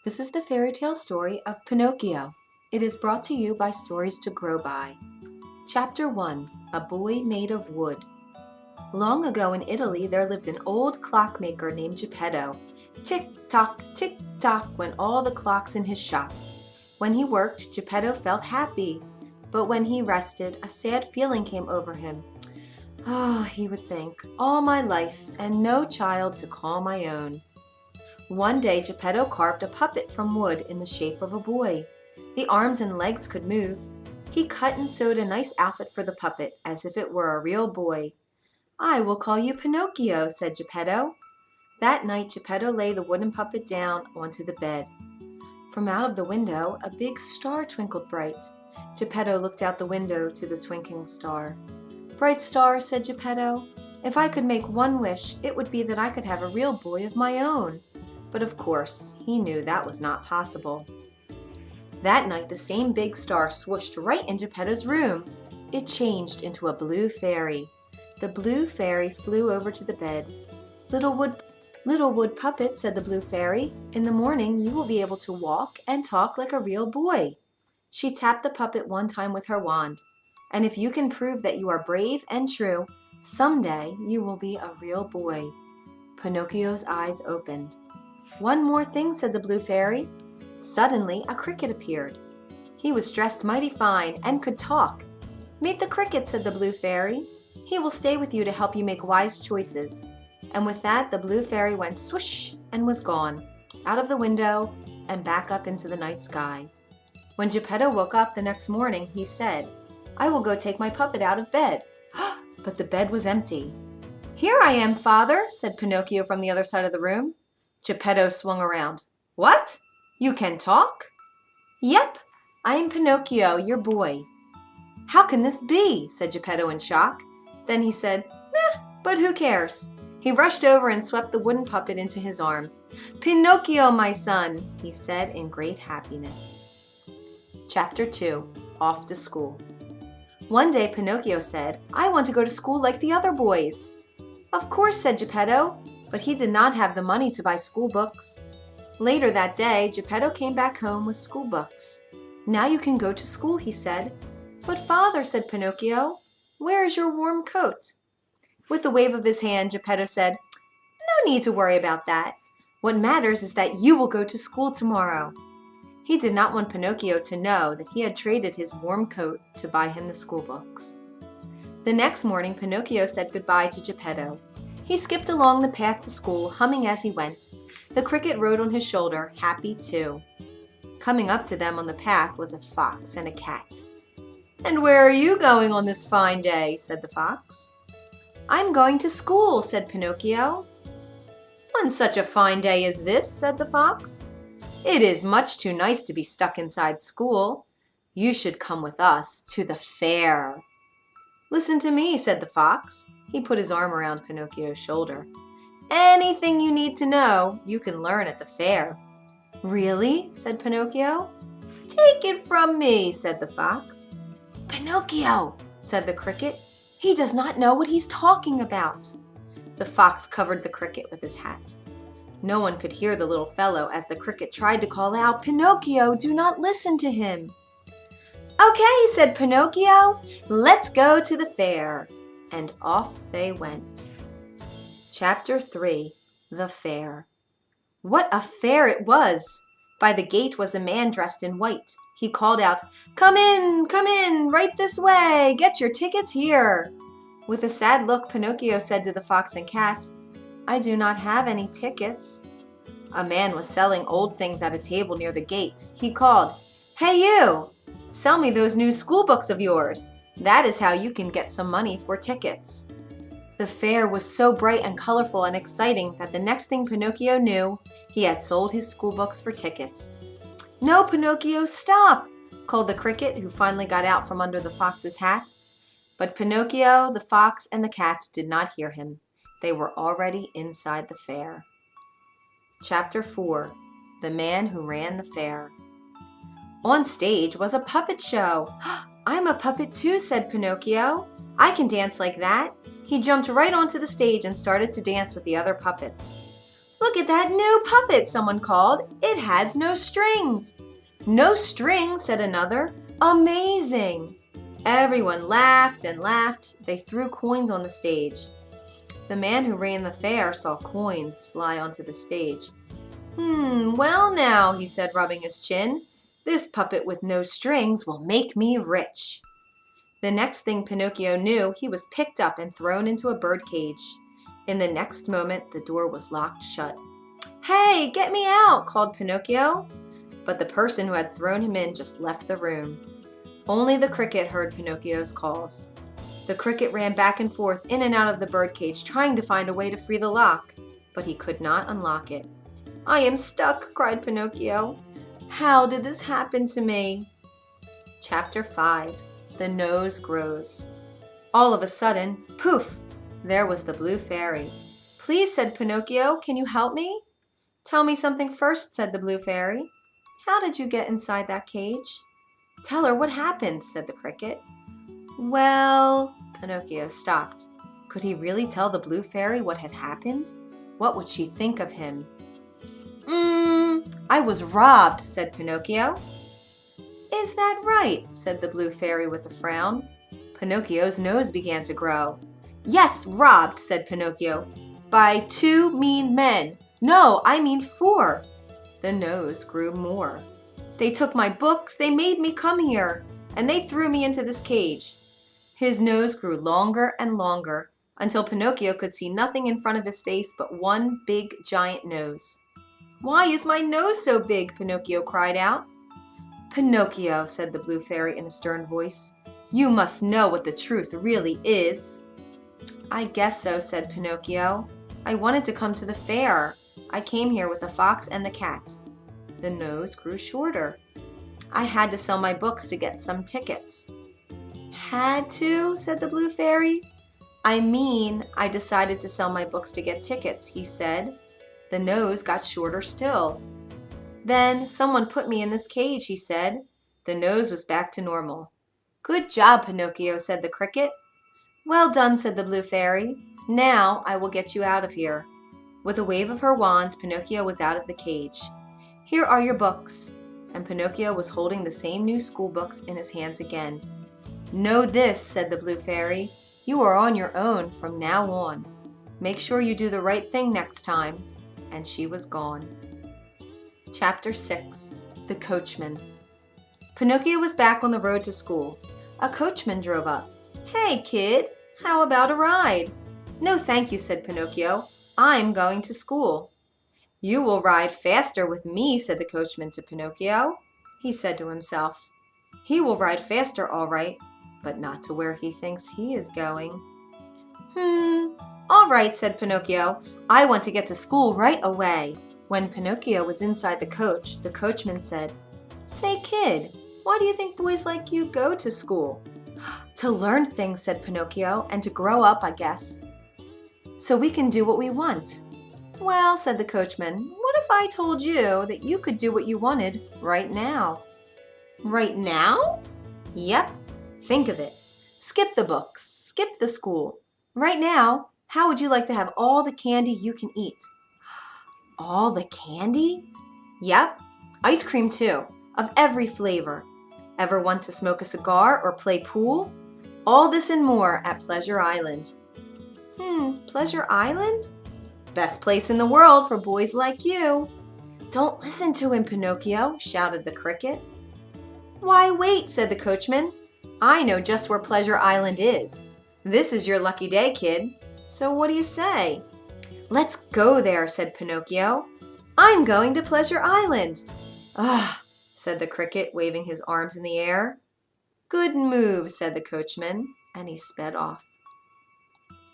This is the fairy tale story of Pinocchio. It is brought to you by Stories to Grow By. Chapter 1. A Boy Made of Wood. Long ago in Italy there lived an old clockmaker named Geppetto. Tick-tock, went all the clocks in his shop. When he worked, Geppetto felt happy, but when he rested, a sad feeling came over him. Oh, he would think, all my life and no child to call my own. One day Geppetto carved a puppet from wood in the shape of a boy. The arms and legs could move. He cut and sewed a nice outfit for the puppet, as if it were a real boy. I will call you Pinocchio, said Geppetto. That night Geppetto lay the wooden puppet down onto the bed. From out of the window a big star twinkled bright. Geppetto looked out the window to the twinkling star. Bright star, said Geppetto, if I could make one wish, it would be that I could have a real boy of my own. But of course, he knew that was not possible. That night the same big star swooshed right in Geppetto's room. It changed into a blue fairy. The blue fairy flew over to the bed. Little wood puppet, said the blue fairy, in the morning you will be able to walk and talk like a real boy. She tapped the puppet one time with her wand. And if you can prove that you are brave and true, someday you will be a real boy. Pinocchio's eyes opened. One more thing, said the blue fairy. Suddenly a cricket appeared. He was dressed mighty fine and could talk. Meet the cricket, said the blue fairy. He will stay with you to help you make wise choices. And with that the blue fairy went swoosh and was gone, out of the window and back up into the night sky. When Geppetto woke up the next morning, he said, I will go take my puppet out of bed. But the bed was empty. Here I am, father, said Pinocchio from the other side of the room. Geppetto swung around. What? You can talk? Yep, I am Pinocchio, your boy. How can this be? Said Geppetto in shock. Then he said, but who cares? He rushed over and swept the wooden puppet into his arms. Pinocchio, my son, he said in great happiness. Chapter 2. Off to School. One day Pinocchio said, I want to go to school like the other boys. Of course, said Geppetto, but he did not have the money to buy school books. Later that day, Geppetto came back home with school books. Now you can go to school, he said. But father, said Pinocchio, where is your warm coat? With a wave of his hand, Geppetto said, no need to worry about that. What matters is that you will go to school tomorrow. He did not want Pinocchio to know that he had traded his warm coat to buy him the school books. The next morning, Pinocchio said goodbye to Geppetto. He skipped along the path to school, humming as he went. The cricket rode on his shoulder, happy too. Coming up to them on the path was a fox and a cat. And where are you going on this fine day? Said the fox. I'm going to school, said Pinocchio. On such a fine day as this, said the fox. It is much too nice to be stuck inside school. You should come with us to the fair. Listen to me, said the fox. He put his arm around Pinocchio's shoulder. Anything you need to know, you can learn at the fair. Really? Said Pinocchio. Take it from me, said the fox. Pinocchio, said the cricket. He does not know what he's talking about. The fox covered the cricket with his hat. No one could hear the little fellow as the cricket tried to call out, Pinocchio, do not listen to him. Okay, said Pinocchio, let's go to the fair. And off they went. Chapter 3. The Fair. What a fair it was! By the gate was a man dressed in white. He called out, come in, right this way, get your tickets here. With a sad look, Pinocchio said to the fox and cat, I do not have any tickets. A man was selling old things at a table near the gate. He called, Hey you! Sell me those new school books of yours. That is how you can get some money for tickets. The fair was so bright and colorful and exciting that the next thing Pinocchio knew, he had sold his school books for tickets. No, Pinocchio, stop! Called the cricket, who finally got out from under the fox's hat. But Pinocchio, the fox, and the cat did not hear him. They were already inside the fair. Chapter 4. The Man Who Ran the Fair. On stage was a puppet show. I'm a puppet too, said Pinocchio. I can dance like that. He jumped right onto the stage and started to dance with the other puppets. "Look at that new puppet," someone called. "It has no strings." "No strings," said another. "Amazing." Everyone laughed and laughed. They threw coins on the stage. The man who ran the fair saw coins fly onto the stage. Well now," he said, rubbing his chin, "this puppet with no strings will make me rich." The next thing Pinocchio knew, he was picked up and thrown into a bird cage. In the next moment, the door was locked shut. "Hey, get me out!" called Pinocchio. But the person who had thrown him in just left the room. Only the cricket heard Pinocchio's calls. The cricket ran back and forth in and out of the birdcage, trying to find a way to free the lock, but he could not unlock it. "I am stuck," cried Pinocchio. "How did this happen to me?" Chapter 5. The Nose Grows. All of a sudden, poof! There was the blue fairy. "Please," said Pinocchio, "can you help me?" "Tell me something first," said the blue fairy. "How did you get inside that cage?" "Tell her what happened," said the cricket. "Well," Pinocchio stopped. Could he really tell the blue fairy what had happened? What would she think of him? "I was robbed," said Pinocchio. "Is that right?" said the blue fairy with a frown. Pinocchio's nose began to grow. "Yes, robbed," said Pinocchio. "By 2 mean men. No, I mean 4. The nose grew more. "They took my books, they made me come here, and they threw me into this cage." His nose grew longer and longer, until Pinocchio could see nothing in front of his face but one big giant nose. "Why is my nose so big?" Pinocchio cried out. "Pinocchio," said the blue fairy in a stern voice, "you must know what the truth really is." "I guess so," said Pinocchio. "I wanted to come to the fair. I came here with the fox and the cat." The nose grew shorter. "I had to sell my books to get some tickets." "Had to?" said the blue fairy. "I mean, I decided to sell my books to get tickets," he said. The nose got shorter still. "Then someone put me in this cage," he said. The nose was back to normal. "Good job, Pinocchio," said the cricket. "Well done," said the blue fairy. "Now I will get you out of here." With a wave of her wand, Pinocchio was out of the cage. "Here are your books." And Pinocchio was holding the same new school books in his hands again. "Know this," said the blue fairy. "You are on your own from now on. Make sure you do the right thing next time." And she was gone. Chapter 6. The Coachman. Pinocchio was back on the road to school. A coachman drove up. "Hey, kid, how about a ride?" "No, thank you," said Pinocchio. "I'm going to school." "You will ride faster with me," said the coachman to Pinocchio. He said to himself, "He will ride faster, all right, but not to where he thinks he is going." All right," said Pinocchio. "I want to get to school right away." When Pinocchio was inside the coach, the coachman said, "Say, kid, why do you think boys like you go to school?" "To learn things," said Pinocchio, "and to grow up, I guess. So we can do what we want." "Well," said the coachman, "what if I told you that you could do what you wanted right now?" "Right now?" "Yep. Think of it. Skip the books. Skip the school. Right now, how would you like to have all the candy you can eat?" "All the candy?" "Yep. Ice cream too, of every flavor. Ever want to smoke a cigar or play pool? All this and more at Pleasure Island." Pleasure Island? Best place in the world for boys like you." "Don't listen to him, Pinocchio," shouted the cricket. "Why, wait," said the coachman. "I know just where Pleasure Island is. This is your lucky day, kid. So what do you say?" "Let's go there," said Pinocchio. "I'm going to Pleasure Island." "Ugh," said the cricket, waving his arms in the air. "Good move," said the coachman, and he sped off.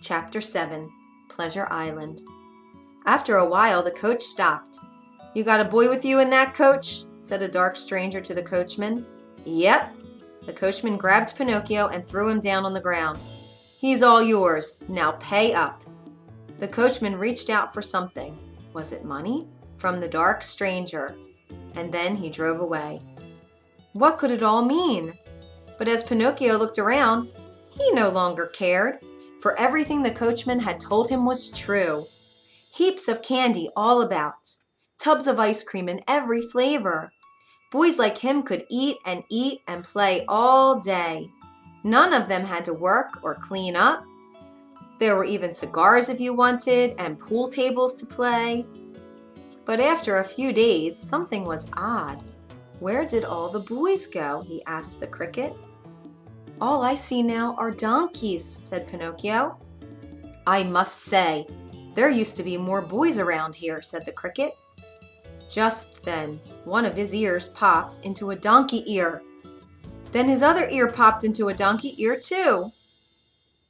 Chapter 7. Pleasure Island. After a while, the coach stopped. "You got a boy with you in that coach?" said a dark stranger to the coachman. "Yep." The coachman grabbed Pinocchio and threw him down on the ground. "He's all yours. Now pay up." The coachman reached out for something. Was it money? From the dark stranger. And then he drove away. What could it all mean? But as Pinocchio looked around, he no longer cared, for everything the coachman had told him was true. Heaps of candy all about. Tubs of ice cream in every flavor. Boys like him could eat and play all day. None of them had to work or clean up. There were even cigars if you wanted, and pool tables to play. But after a few days, something was odd. Where did all the boys go? He asked the cricket. All I see now are donkeys, said Pinocchio. I must say, there used to be more boys around here, said the cricket. Just then, one of his ears popped into a donkey ear. Then his other ear popped into a donkey ear too.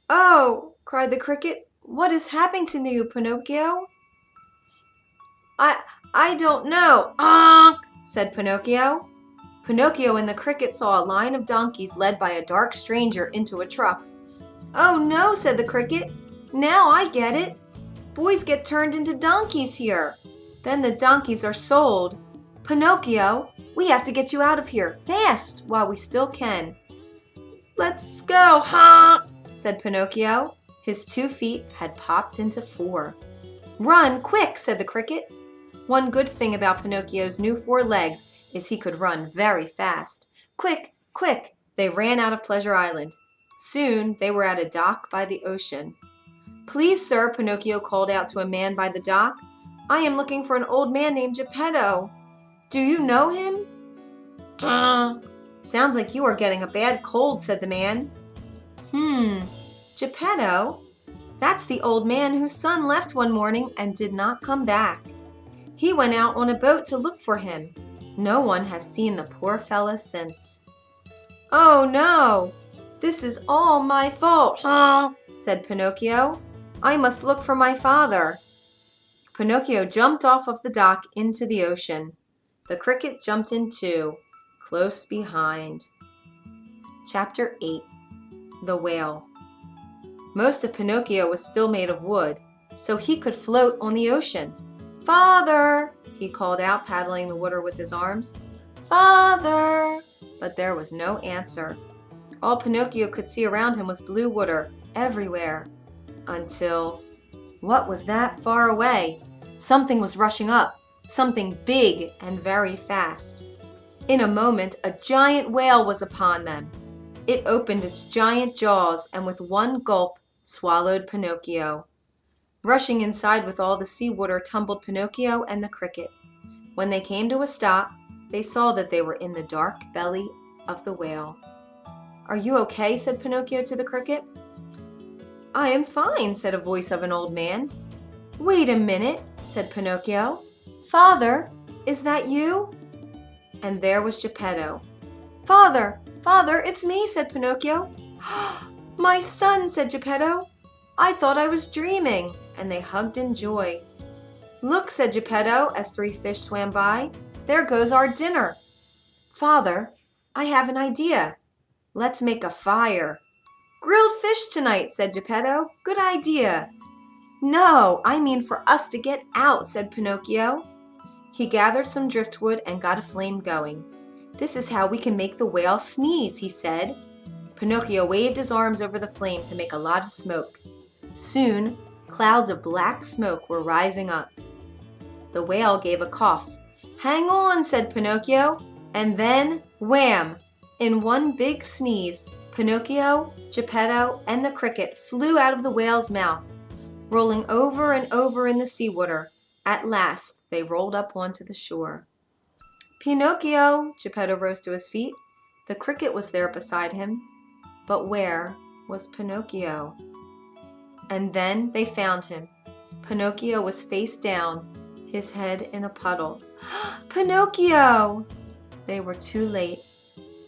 Oh, cried the cricket, what is happening to you, Pinocchio? I don't know, honk, said Pinocchio. Pinocchio and the cricket saw a line of donkeys led by a dark stranger into a truck. Oh no, said the cricket, now I get it. Boys get turned into donkeys here. Then the donkeys are sold. Pinocchio, we have to get you out of here, fast, while we still can. Let's go, honk, said Pinocchio. His 2 feet had popped into 4. Run, quick, said the cricket. One good thing about Pinocchio's new 4 legs is he could run very fast. Quick, quick, they ran out of Pleasure Island. Soon they were at a dock by the ocean. Please, sir, Pinocchio called out to a man by the dock. I am looking for an old man named Geppetto. Do you know him? Sounds like you are getting a bad cold, said the man. Geppetto? That's the old man whose son left one morning and did not come back. He went out on a boat to look for him. No one has seen the poor fellow since. Oh no, this is all my fault, said Pinocchio. I must look for my father. Pinocchio jumped off of the dock into the ocean. The cricket jumped in too, close behind. Chapter 8. The Whale. Most of Pinocchio was still made of wood, so he could float on the ocean. Father, he called out, paddling the water with his arms. Father! But there was no answer. All Pinocchio could see around him was blue water everywhere. Until, what was that far away? Something was rushing up, something big and very fast. In a moment, a giant whale was upon them. It opened its giant jaws and with one gulp swallowed Pinocchio. Rushing inside with all the seawater tumbled Pinocchio and the cricket. When they came to a stop, they saw that they were in the dark belly of the whale. Are you okay? Said Pinocchio to the cricket. I am fine, said a voice of an old man. Wait a minute, said Pinocchio. Father, is that you? And there was Geppetto. Father, father, it's me, said Pinocchio. My son, said Geppetto. I thought I was dreaming, and they hugged in joy. Look, said Geppetto, as 3 fish swam by. There goes our dinner. Father, I have an idea. Let's make a fire. Grilled fish tonight, said Geppetto. Good idea. No, I mean for us to get out, said Pinocchio. He gathered some driftwood and got a flame going. This is how we can make the whale sneeze, he said. Pinocchio waved his arms over the flame to make a lot of smoke. Soon, clouds of black smoke were rising up. The whale gave a cough. Hang on, said Pinocchio, and then, wham! In one big sneeze, Pinocchio, Geppetto, and the cricket flew out of the whale's mouth, rolling over and over in the seawater. At last, they rolled up onto the shore. Pinocchio! Geppetto rose to his feet. The cricket was there beside him. But where was Pinocchio? And then they found him. Pinocchio was face down, his head in a puddle. Pinocchio! They were too late.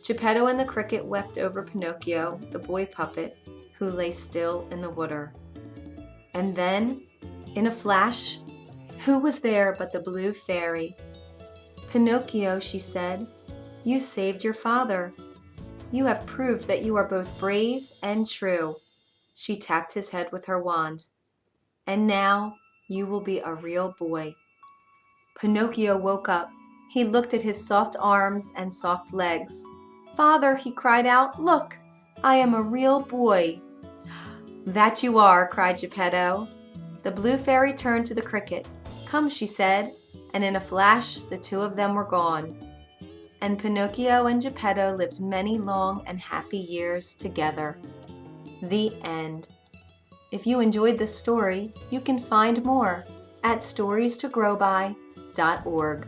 Geppetto and the cricket wept over Pinocchio, the boy puppet, who lay still in the water. And then, in a flash, who was there but the blue fairy? Pinocchio, she said, you saved your father. You have proved that you are both brave and true. She tapped his head with her wand. And now you will be a real boy. Pinocchio woke up. He looked at his soft arms and soft legs. Father, he cried out, look, I am a real boy. That you are, cried Geppetto. The blue fairy turned to the cricket. "Come," she said, and in a flash the two of them were gone. And Pinocchio and Geppetto lived many long and happy years together. The end. If you enjoyed this story, you can find more at storiestogrowby.org.